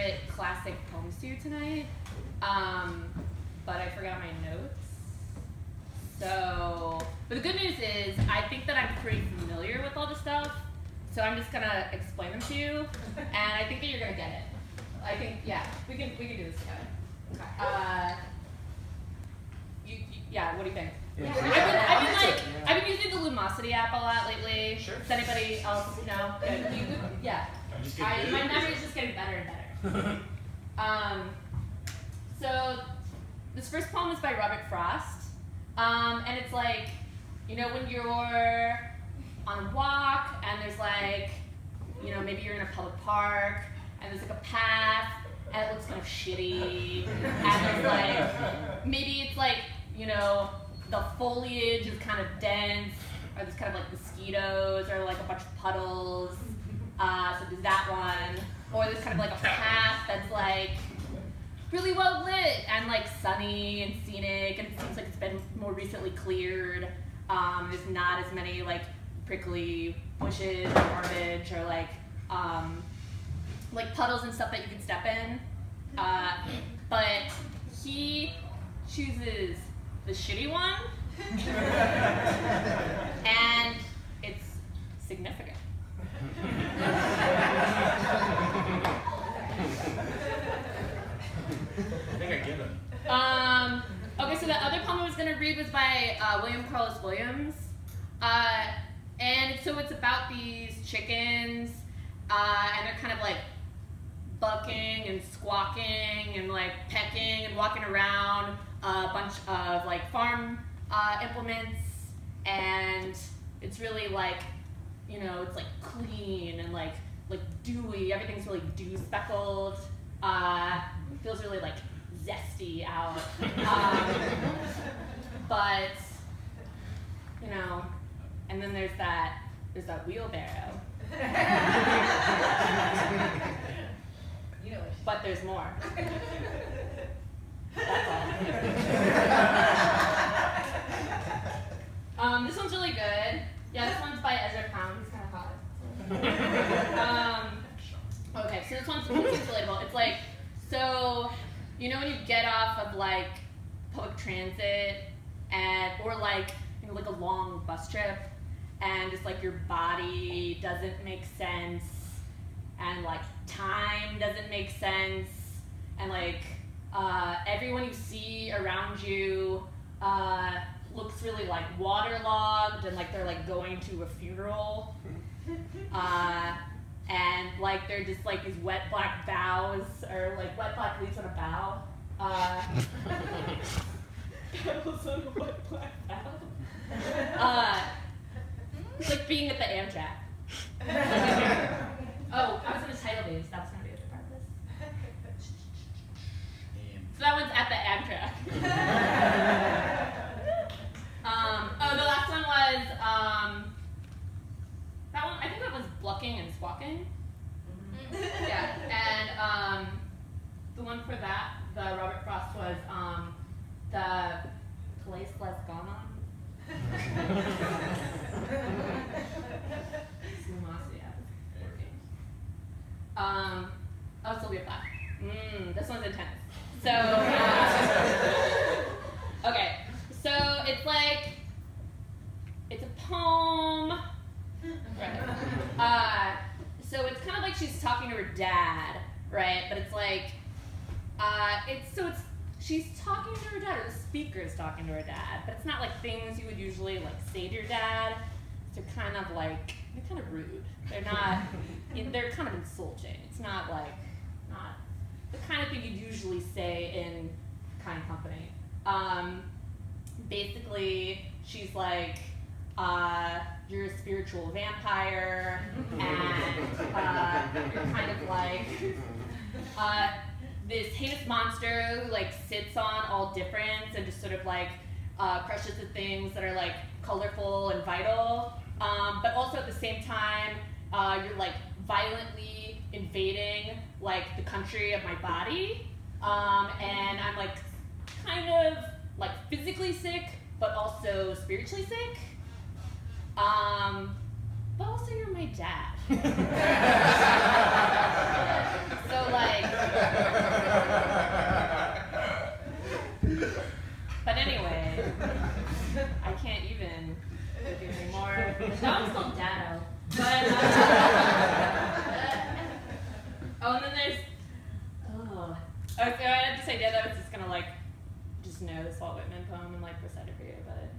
favorite classic poems to you tonight, but I forgot my notes. So, but the good news is I think that I'm pretty familiar with all the stuff, so I'm just gonna explain them to you, and I think that you're gonna get it. I think, yeah, we can do this together. Okay. Yeah, what do you think? Yeah. I've been using the Lumosity app a lot lately. Sure. Does anybody else know? Yeah. My memory is just getting better and better. So this first poem is by Robert Frost, and it's like, you know, when you're on a walk and there's like, you know, maybe you're in a public park and there's like a path and it looks kind of shitty, and there's like, maybe it's like, you know, the foliage is kind of dense, or there's kind of like mosquitoes, or like a bunch of puddles. So there's that one. Or there's kind of like a path that's like really well lit and like sunny and scenic, and it seems like it's been more recently cleared. There's not as many like prickly bushes or garbage or like puddles and stuff that you can step in. But he chooses the shitty one, and it's significant. I think I get it. Okay, so the other poem I was going to read was by William Carlos Williams. And so it's about these chickens, and they're kind of like bucking and squawking and like pecking and walking around a bunch of like farm implements, and it's really like, you know, it's like clean and like dewy. Everything's really dew speckled. Feels really like zesty out. But you know, and then there's that wheelbarrow. You know it. But there's more. That's all. This one's really good. Yeah, this one's by Ezra Pound. He's kind of hot. Okay, so this one's relatable. It's like, so, you know when you get off of like public transit or like, you know, like a long bus trip, and just like your body doesn't make sense, and like time doesn't make sense, and like everyone you see around you looks really like waterlogged, and like they're like going to a funeral, and like they're just like these wet black boughs, or like wet black leaves on a bough. Petals on a wet black bough. It's like being at the Amtrak. Oh, I was going to title these. That was going to be a good part of this. So that one's at the Amtrak. Oh, the last one was, that one, I think that was Blucking and Squawking. Yeah, and the one for that, the Robert Frost, was the Place Les Ganon. Oh, Sylvia Plath. This one's intense. So, okay, so it's like, it's a poem, right? So it's kind of like she's talking to her dad, right? But it's like, she's talking to her dad, or the speaker's talking to her dad, but it's not like things you would usually like say to your dad. They're kind of like, they're kind of rude. They're not, they're kind of insulting. It's not like, not the kind of thing you'd usually say in kind company. Basically, she's like, you're a spiritual vampire, and you're kind of like this heinous monster who like sits on all difference and just sort of like crushes the things that are like colorful and vital, but also at the same time you're like violently invading like the country of my body, and I'm like kind of like physically sick but also spiritually sick, but also you're my dad. So like But anyway, I can't even do anymore. That one's called Dado. But, oh, and then there's, okay, I had to say Dado. I was just gonna like, just know this Walt Whitman poem and like recite it for you, but